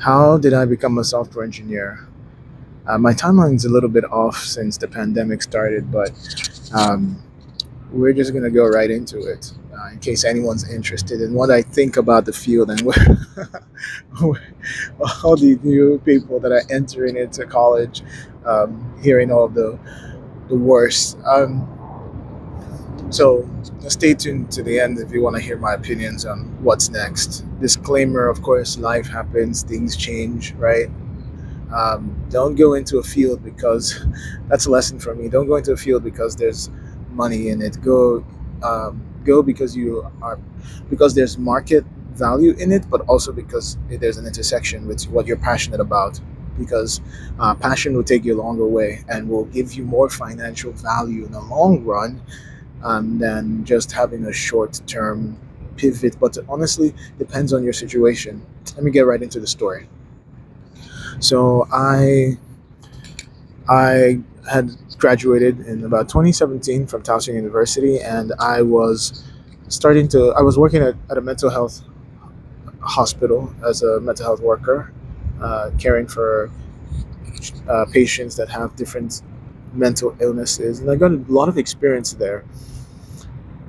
How did I become a software engineer? My timeline's a little bit off since the pandemic started, but um, we're just going to go right into it in case anyone's interested in what I think about the field and where all the new people that are entering into college, hearing all the worst. So stay tuned to the end if you want to hear my opinions on what's next. Disclaimer, of course, life happens, things change, right? Don't go into a field because that's a lesson for me. Don't go into a field because there's money in it. Go because there's market value in it, but also because there's an intersection with what you're passionate about. Because passion will take you a longer way and will give you more financial value in the long run than just having a short term pivot. But honestly, depends on your situation. Let me get right into the story. So I had graduated in about 2017 from Towson University, and I was working at a mental health hospital as a mental health worker, caring for patients that have different mental illnesses, and I got a lot of experience there.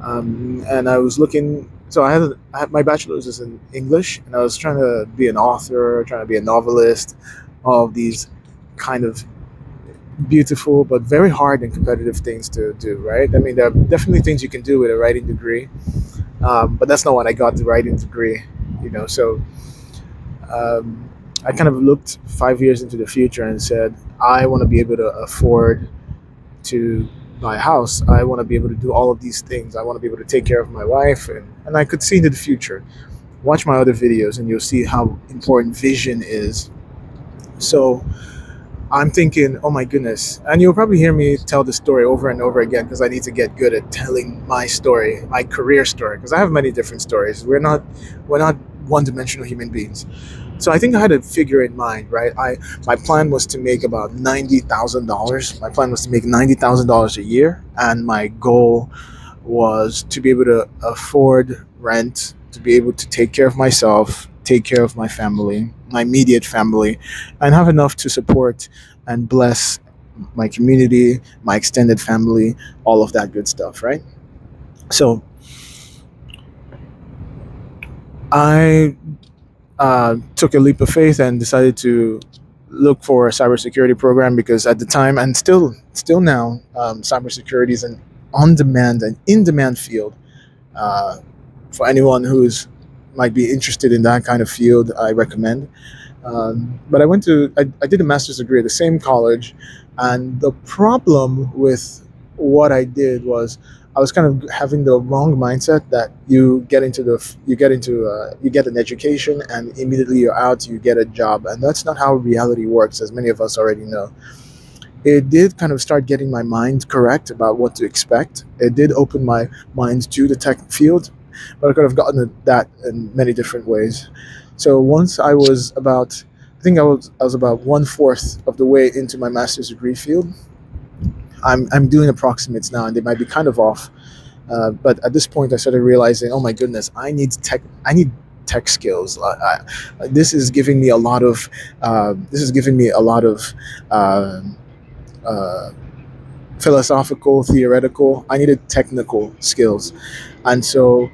And I was looking. So I had my bachelor's is in English, and I was trying to be an author, trying to be a novelist, all of these kind of beautiful but very hard and competitive things to do, right? I mean, there are definitely things you can do with a writing degree, but that's not what I got the writing degree, so um, I kind of looked 5 years into the future and said, I want to be able to afford to buy a house. I want to be able to do all of these things. I want to be able to take care of my wife, and I could see into the future. Watch my other videos and you'll see how important vision is. So I'm thinking, oh my goodness. And you'll probably hear me tell the story over and over again because I need to get good at telling my story, my career story, because I have many different stories. We're not one-dimensional human beings. So I think I had a figure in mind, right? My plan was to make about $90,000. My plan was to make $90,000 a year, and my goal was to be able to afford rent, to be able to take care of myself, take care of my family, my immediate family, and have enough to support and bless my community, my extended family, all of that good stuff, right? So I took a leap of faith and decided to look for a cybersecurity program because at the time and still now, cybersecurity is an on demand and in demand field. Uh, for anyone who's might be interested in that kind of field, I recommend. But I did a master's degree at the same college, and the problem with what I did was I was kind of having the wrong mindset that you get an education and immediately you're out, you get a job, and that's not how reality works, as many of us already know. It did kind of start getting my mind correct about what to expect. It did open my mind to the tech field, but I could have gotten at that in many different ways. So once I think I was about one fourth of the way into my master's degree field. I'm doing approximates now, and they might be kind of off. But at this point, I started realizing, oh my goodness, I need tech skills. This is giving me a lot of this is giving me a lot of uh, uh, philosophical, theoretical. I needed technical skills, and so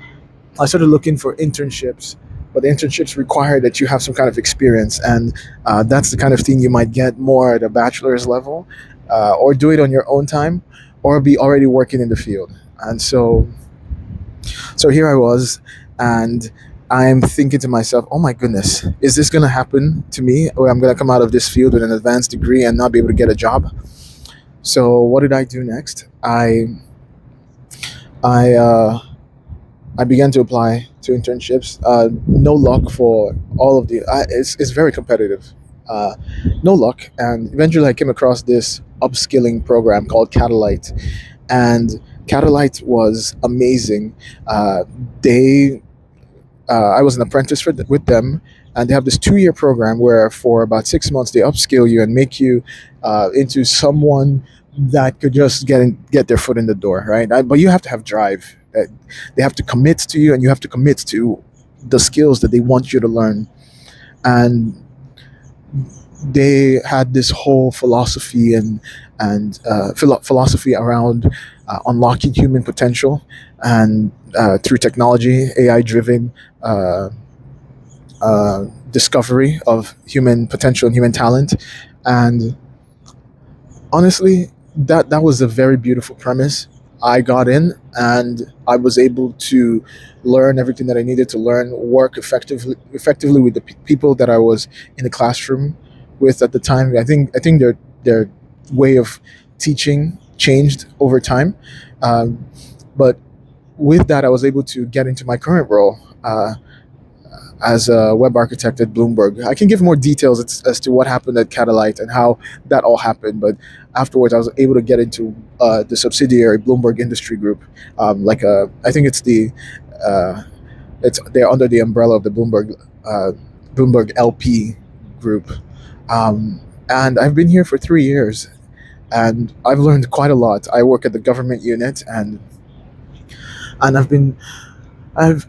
I started looking for internships. But the internships require that you have some kind of experience, and that's the kind of thing you might get more at a bachelor's level, or do it on your own time, or be already working in the field. And so here I was, and I'm thinking to myself, oh my goodness, is this going to happen to me, where I'm going to come out of this field with an advanced degree and not be able to get a job? So what did I do next? I I began to apply to internships. No luck for all of the. It's very competitive. Uh, no luck, and eventually I came across this upskilling program called Catalyte, and Catalyte was amazing. Uh, they I was an apprentice with them, and they have this 2 year program where for about 6 months they upskill you and make you into someone that could just get their foot in the door, right? But you have to have drive. They have to commit to you, and you have to commit to the skills that they want you to learn. And they had this whole philosophy and philosophy around unlocking human potential and through technology, AI driven discovery of human potential and human talent. And honestly, that was a very beautiful premise. I got in and I was able to learn everything that I needed to learn, work effectively with the people that I was in the classroom with at the time. I think their way of teaching changed over time, but with that, I was able to get into my current role. As a web architect at Bloomberg. I can give more details as to what happened at Catalyte and how that all happened, but afterwards I was able to get into the subsidiary Bloomberg Industry Group. I think uh, they're under the umbrella of the Bloomberg LP group, and I've been here for 3 years, and I've learned quite a lot. I work at the government unit, and I've been I've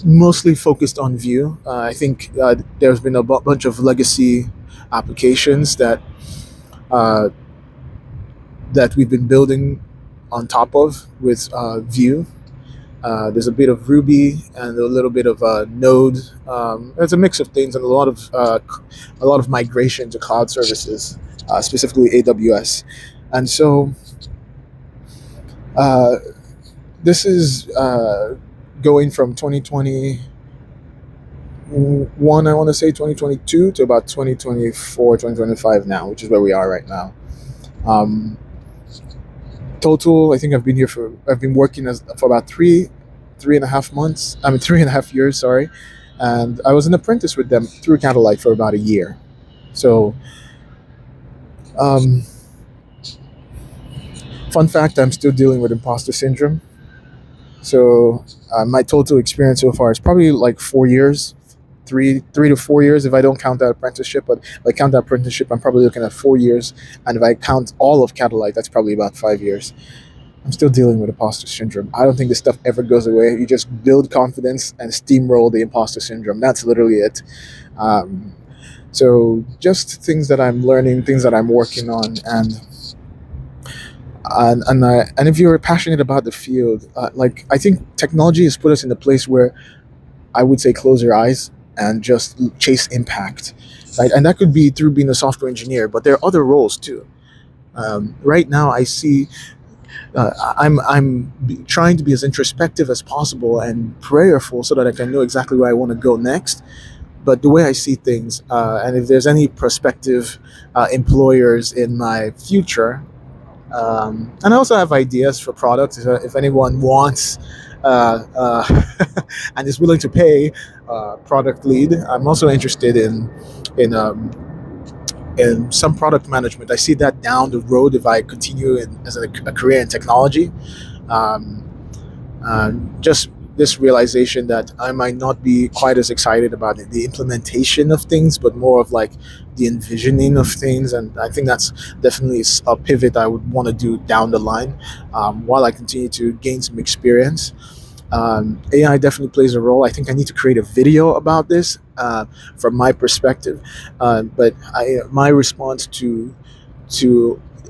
mostly focused on Vue. I think there's been a bunch of legacy applications uh, that we've been building on top of with Vue. There's a bit of Ruby and a little bit of Node. There's a mix of things and a lot of migration to cloud services, specifically AWS. And so uh, this is going from 2021, I want to say 2022 to about 2024, 2025 now, which is where we are right now. Um, Total, I think I've been working for about 3.5 months. I mean, 3.5 years, sorry. And I was an apprentice with them through Catalyte for about a year. So, um, fun fact, I'm still dealing with imposter syndrome. So, my total experience so far is probably like 4 years, three to 4 years if I don't count that apprenticeship. But if I count that apprenticeship, I'm probably looking at 4 years, and if I count all of Catalyte, that's probably about 5 years. I'm still dealing with imposter syndrome. I don't think this stuff ever goes away. You just build confidence and steamroll the imposter syndrome. That's literally it. Um, so just things that I'm learning, things that I'm working on, and if you're passionate about the field, like I think technology has put us in a place where I would say close your eyes and just chase impact, right? And that could be through being a software engineer, but there are other roles too. Right now, I see trying to be as introspective as possible and prayerful so that I can know exactly where I want to go next. But the way I see things, and if there's any prospective employers in my future, and I also have ideas for products. If anyone wants and is willing to pay product lead, I'm also interested in um, in some product management. I see that down the road if I continue as a career in technology. Um, just this realization that I might not be quite as excited about the implementation of things, but more of like the envisioning of things. And I think that's definitely a pivot I would want to do down the line while I continue to gain some experience. AI definitely plays a role. I think I need to create a video about this from my perspective. My response to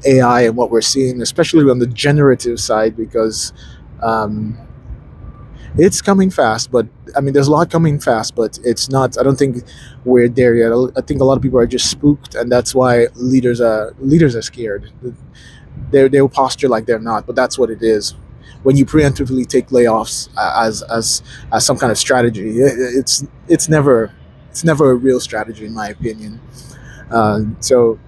AI and what we're seeing, especially on the generative side, because um, it's coming fast. But I mean, there's a lot coming fast, but it's not. I don't think we're there yet. I think a lot of people are just spooked, and that's why leaders are scared. They'll posture like they're not, but that's what it is. When you preemptively take layoffs as some kind of strategy, it's never a real strategy in my opinion. So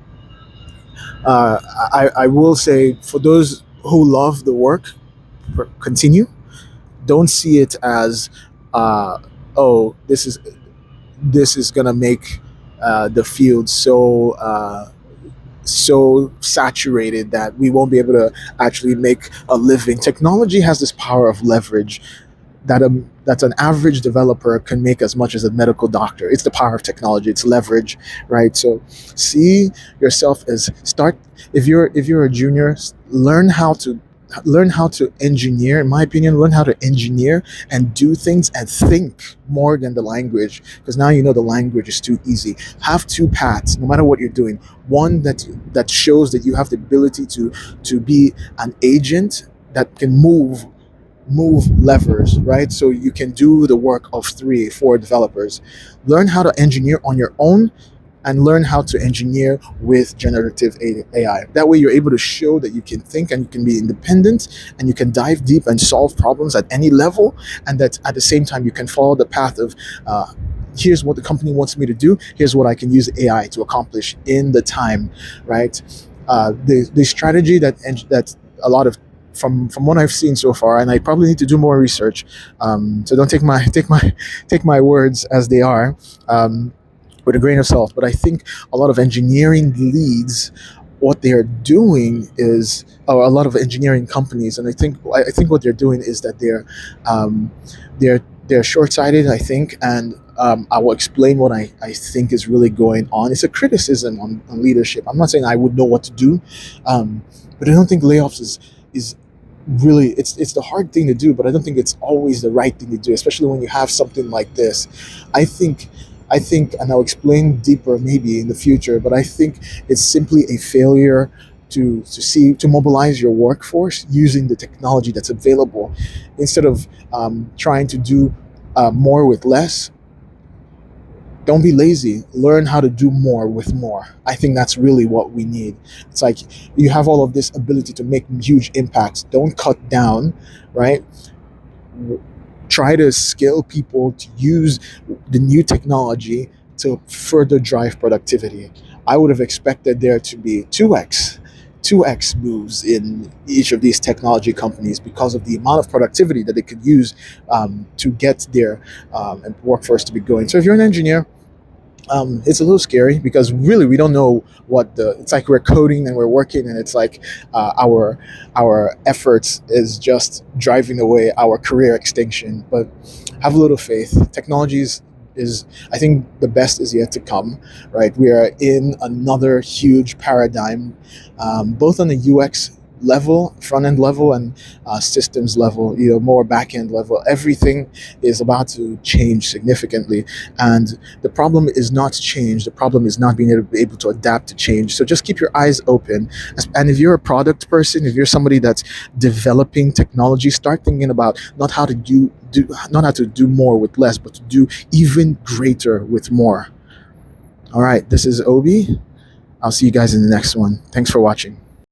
I will say for those who love the work, continue. Don't see it as uh, oh, this is gonna make the field so saturated that we won't be able to actually make a living. Technology has this power of leverage that an average developer can make as much as a medical doctor. It's the power of technology. It's leverage, right? So see yourself as start. If you're a junior, learn learn how to engineer, in my opinion, learn how to engineer and do things and think more than the language, because now you know the language is too easy. Have two paths no matter what you're doing. One that shows that you have the ability to be an agent that can move levers, right? So you can do the work of 3 4 developers. Learn how to engineer on your own, and learn how to engineer with generative AI. That way, you're able to show that you can think and you can be independent and you can dive deep and solve problems at any level. And that at the same time, you can follow the path of here's what the company wants me to do, here's what I can use AI to accomplish in the time, right? The strategy that a lot of from what I've seen so far, and I probably need to do more research. So don't take my words as they are. With a grain of salt. But I think a lot of engineering leads, what they are doing is, or a lot of engineering companies, and I think what they're doing is that um, they're short-sighted. I think, and I will explain what I think is really going on. It's a criticism on leadership. I'm not saying I would know what to do, but I don't think layoffs is really, it's the hard thing to do, but I don't think it's always the right thing to do, especially when you have something like this. I think and I'll explain deeper maybe in the future, but I think it's simply a failure to mobilize your workforce using the technology that's available instead of trying to do more with less. Don't be lazy. Learn how to do more with more. I think that's really what we need. It's like you have all of this ability to make huge impacts. Don't cut down, right? Try to scale people to use the new technology to further drive productivity. I would have expected there to be 2x moves in each of these technology companies because of the amount of productivity that they could use to get their workforce to be going. So if you're an engineer, it's a little scary because really we don't know it's like we're coding and we're working, and it's like our efforts is just driving away our career extinction. But have a little faith. Technologies is, I think the best is yet to come, right? We are in another huge paradigm, both on the UX level, front end level, and systems level, more back end level. Everything is about to change significantly, and the problem is not change. The problem is not being able to adapt to change. So just keep your eyes open. And if you're a product person, if you're somebody that's developing technology, start thinking about not how to not how to do more with less, but to do even greater with more. All right, this is Obi. I'll see you guys in the next one. Thanks for watching.